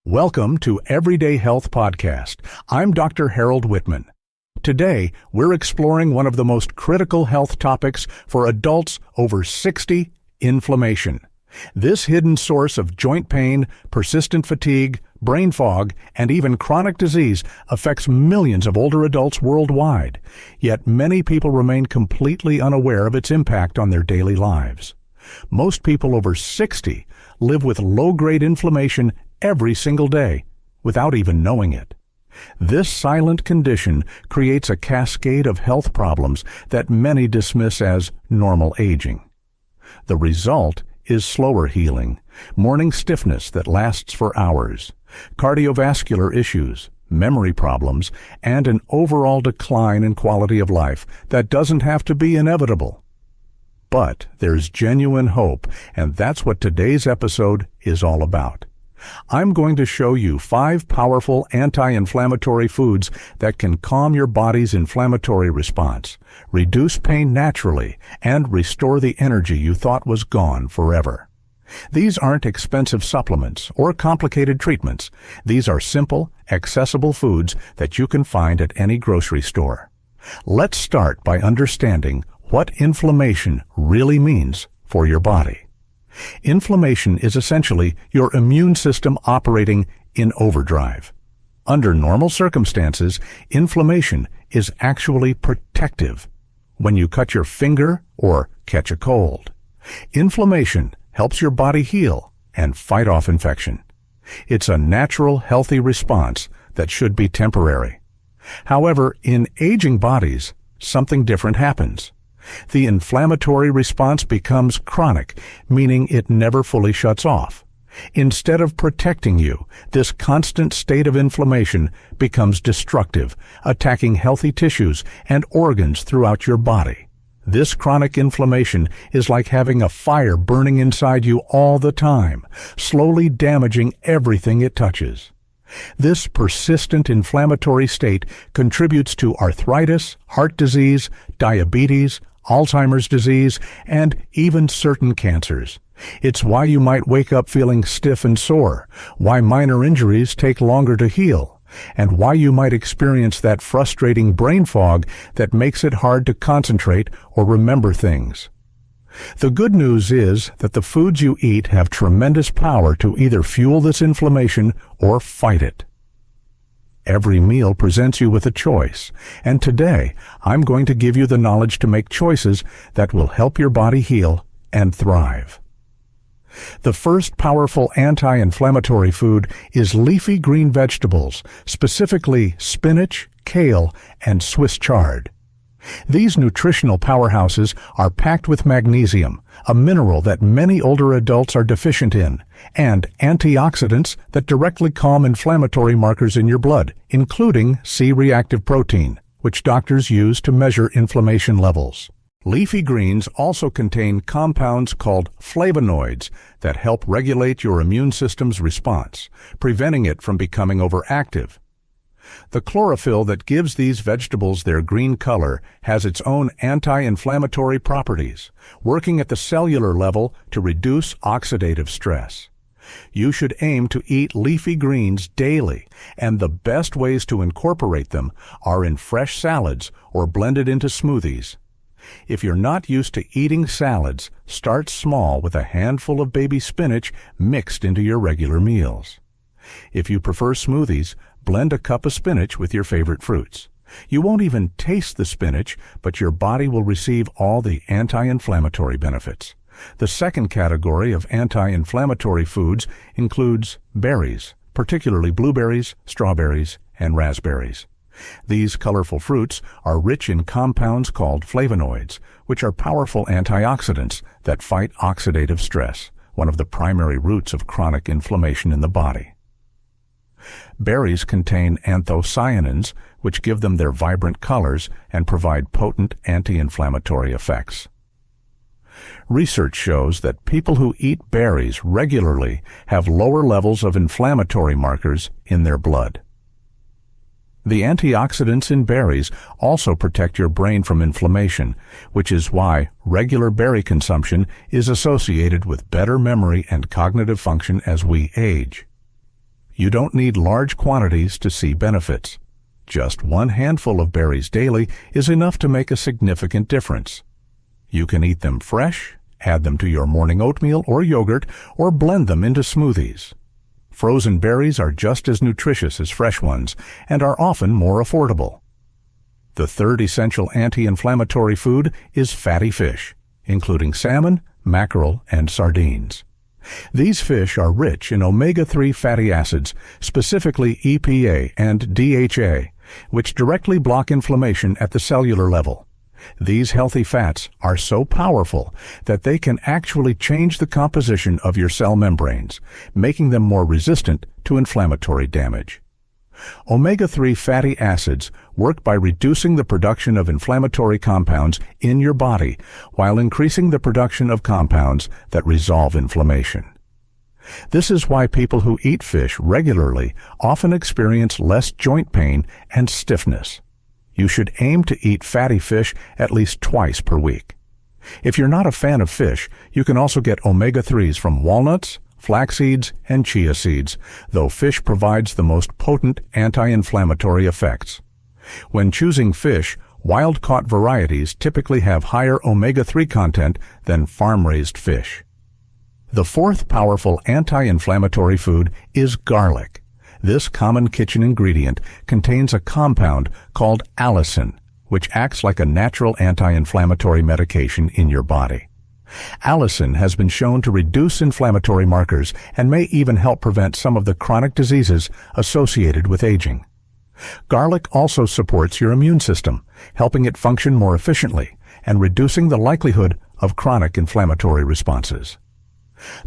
Welcome to Everyday Health Podcast. I'm Dr. Harold Whitman. Today, we're exploring one of the most critical health topics for adults over 60, inflammation. This hidden source of joint pain, persistent fatigue, brain fog, and even chronic disease affects millions of older adults worldwide. Yet many people remain completely unaware of its impact on their daily lives. Most people over 60 live with low-grade inflammation every single day without even knowing it. This silent condition creates a cascade of health problems that many dismiss as normal aging. The result is slower healing, morning stiffness that lasts for hours, cardiovascular issues, memory problems, and an overall decline in quality of life that doesn't have to be inevitable. But there's genuine hope, and that's what today's episode is all about. I'm going to show you 5 powerful anti-inflammatory foods that can calm your body's inflammatory response, reduce pain naturally, and restore the energy you thought was gone forever. These aren't expensive supplements or complicated treatments. These are simple, accessible foods that you can find at any grocery store. Let's start by understanding what inflammation really means for your body. Inflammation is essentially your immune system operating in overdrive. Under normal circumstances, inflammation is actually protective. When you cut your finger or catch a cold, inflammation helps your body heal and fight off infection. It's a natural, healthy response that should be temporary. However, in aging bodies, something different happens. The inflammatory response becomes chronic, meaning it never fully shuts off. Instead of protecting you, this constant state of inflammation becomes destructive, attacking healthy tissues and organs throughout your body. This chronic inflammation is like having a fire burning inside you all the time, slowly damaging everything it touches. This persistent inflammatory state contributes to arthritis, heart disease, diabetes, Alzheimer's disease, and even certain cancers. It's why you might wake up feeling stiff and sore, why minor injuries take longer to heal, and why you might experience that frustrating brain fog that makes it hard to concentrate or remember things. The good news is that the foods you eat have tremendous power to either fuel this inflammation or fight it. Every meal presents you with a choice, and today I'm going to give you the knowledge to make choices that will help your body heal and thrive. The first powerful anti-inflammatory food is leafy green vegetables, specifically spinach, kale, and Swiss chard. These nutritional powerhouses are packed with magnesium, a mineral that many older adults are deficient in, and antioxidants that directly calm inflammatory markers in your blood, including C-reactive protein, which doctors use to measure inflammation levels. Leafy greens also contain compounds called flavonoids that help regulate your immune system's response, preventing it from becoming overactive. The chlorophyll that gives these vegetables their green color has its own anti-inflammatory properties, working at the cellular level to reduce oxidative stress. You should aim to eat leafy greens daily, and the best ways to incorporate them are in fresh salads or blended into smoothies. If you're not used to eating salads, start small with a handful of baby spinach mixed into your regular meals. If you prefer smoothies, blend a cup of spinach with your favorite fruits. You won't even taste the spinach, but your body will receive all the anti-inflammatory benefits. The second category of anti-inflammatory foods includes berries, particularly blueberries, strawberries, and raspberries. These colorful fruits are rich in compounds called flavonoids, which are powerful antioxidants that fight oxidative stress, one of the primary roots of chronic inflammation in the body. Berries contain anthocyanins, which give them their vibrant colors and provide potent anti-inflammatory effects. Research shows that people who eat berries regularly have lower levels of inflammatory markers in their blood. The antioxidants in berries also protect your brain from inflammation, which is why regular berry consumption is associated with better memory and cognitive function as we age. You don't need large quantities to see benefits. Just one handful of berries daily is enough to make a significant difference. You can eat them fresh, add them to your morning oatmeal or yogurt, or blend them into smoothies. Frozen berries are just as nutritious as fresh ones and are often more affordable. The third essential anti-inflammatory food is fatty fish, including salmon, mackerel, and sardines. These fish are rich in omega-3 fatty acids, specifically EPA and DHA, which directly block inflammation at the cellular level. These healthy fats are so powerful that they can actually change the composition of your cell membranes, making them more resistant to inflammatory damage. Omega-3 fatty acids work by reducing the production of inflammatory compounds in your body while increasing the production of compounds that resolve inflammation. This is why people who eat fish regularly often experience less joint pain and stiffness. You should aim to eat fatty fish at least twice per week. If you're not a fan of fish, you can also get omega-3s from walnuts, flax seeds, and chia seeds, though fish provides the most potent anti-inflammatory effects. When choosing fish, wild-caught varieties typically have higher omega-3 content than farm-raised fish. The fourth powerful anti-inflammatory food is garlic. This common kitchen ingredient contains a compound called allicin, which acts like a natural anti-inflammatory medication in your body. Allicin has been shown to reduce inflammatory markers and may even help prevent some of the chronic diseases associated with aging. Garlic also supports your immune system, helping it function more efficiently and reducing the likelihood of chronic inflammatory responses.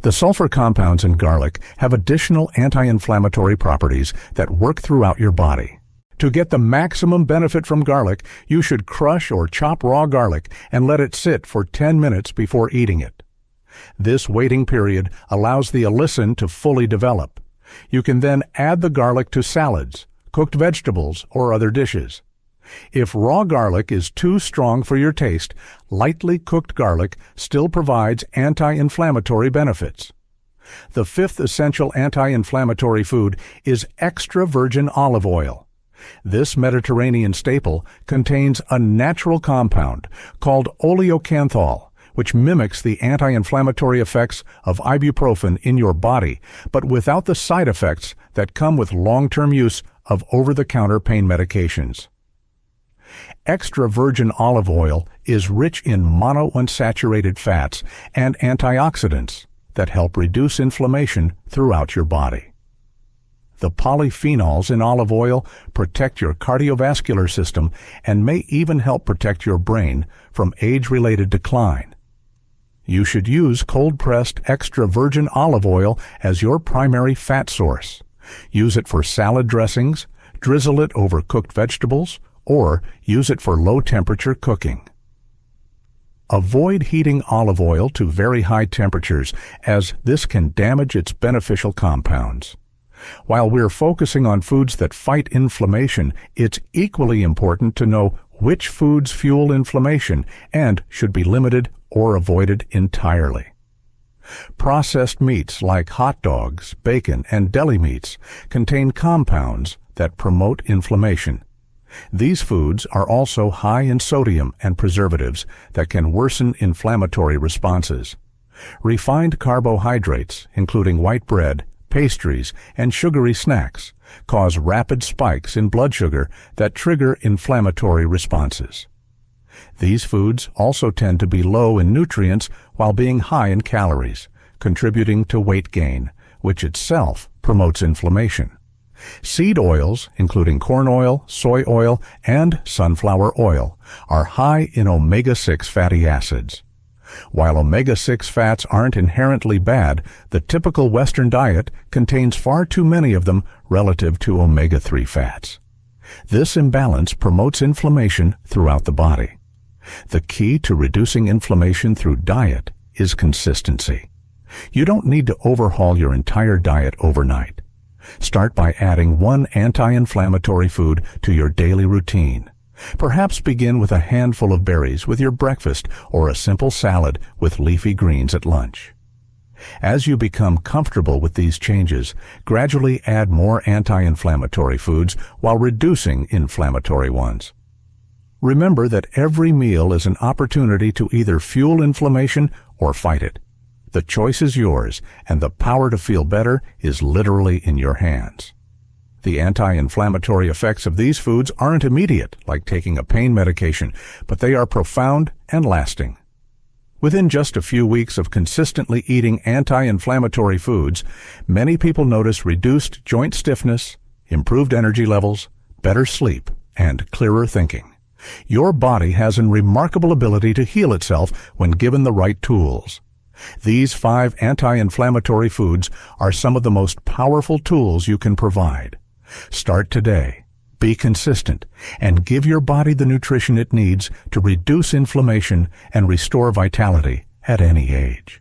The sulfur compounds in garlic have additional anti-inflammatory properties that work throughout your body. To get the maximum benefit from garlic, you should crush or chop raw garlic and let it sit for 10 minutes before eating it. This waiting period allows the allicin to fully develop. You can then add the garlic to salads, cooked vegetables, or other dishes. If raw garlic is too strong for your taste, lightly cooked garlic still provides anti-inflammatory benefits. The fifth essential anti-inflammatory food is extra virgin olive oil. This Mediterranean staple contains a natural compound called oleocanthal, which mimics the anti-inflammatory effects of ibuprofen in your body, but without the side effects that come with long-term use of over-the-counter pain medications. Extra virgin olive oil is rich in monounsaturated fats and antioxidants that help reduce inflammation throughout your body. The polyphenols in olive oil protect your cardiovascular system and may even help protect your brain from age-related decline. You should use cold-pressed extra virgin olive oil as your primary fat source. Use it for salad dressings, drizzle it over cooked vegetables, or use it for low-temperature cooking. Avoid heating olive oil to very high temperatures, as this can damage its beneficial compounds. While we're focusing on foods that fight inflammation, it's equally important to know which foods fuel inflammation and should be limited or avoided entirely. Processed meats like hot dogs, bacon, and deli meats contain compounds that promote inflammation. These foods are also high in sodium and preservatives that can worsen inflammatory responses. Refined carbohydrates, including white bread, pastries, and sugary snacks, cause rapid spikes in blood sugar that trigger inflammatory responses. These foods also tend to be low in nutrients while being high in calories, contributing to weight gain, which itself promotes inflammation. Seed oils, including corn oil, soy oil, and sunflower oil, are high in omega-6 fatty acids. While omega-6 fats aren't inherently bad, the typical Western diet contains far too many of them relative to omega-3 fats. This imbalance promotes inflammation throughout the body. The key to reducing inflammation through diet is consistency. You don't need to overhaul your entire diet overnight. Start by adding one anti-inflammatory food to your daily routine. Perhaps begin with a handful of berries with your breakfast or a simple salad with leafy greens at lunch. As you become comfortable with these changes, gradually add more anti-inflammatory foods while reducing inflammatory ones. Remember that every meal is an opportunity to either fuel inflammation or fight it. The choice is yours, and the power to feel better is literally in your hands. The anti-inflammatory effects of these foods aren't immediate, like taking a pain medication, but they are profound and lasting. Within just a few weeks of consistently eating anti-inflammatory foods, many people notice reduced joint stiffness, improved energy levels, better sleep, and clearer thinking. Your body has a remarkable ability to heal itself when given the right tools. These 5 anti-inflammatory foods are some of the most powerful tools you can provide. Start today, be consistent, and give your body the nutrition it needs to reduce inflammation and restore vitality at any age.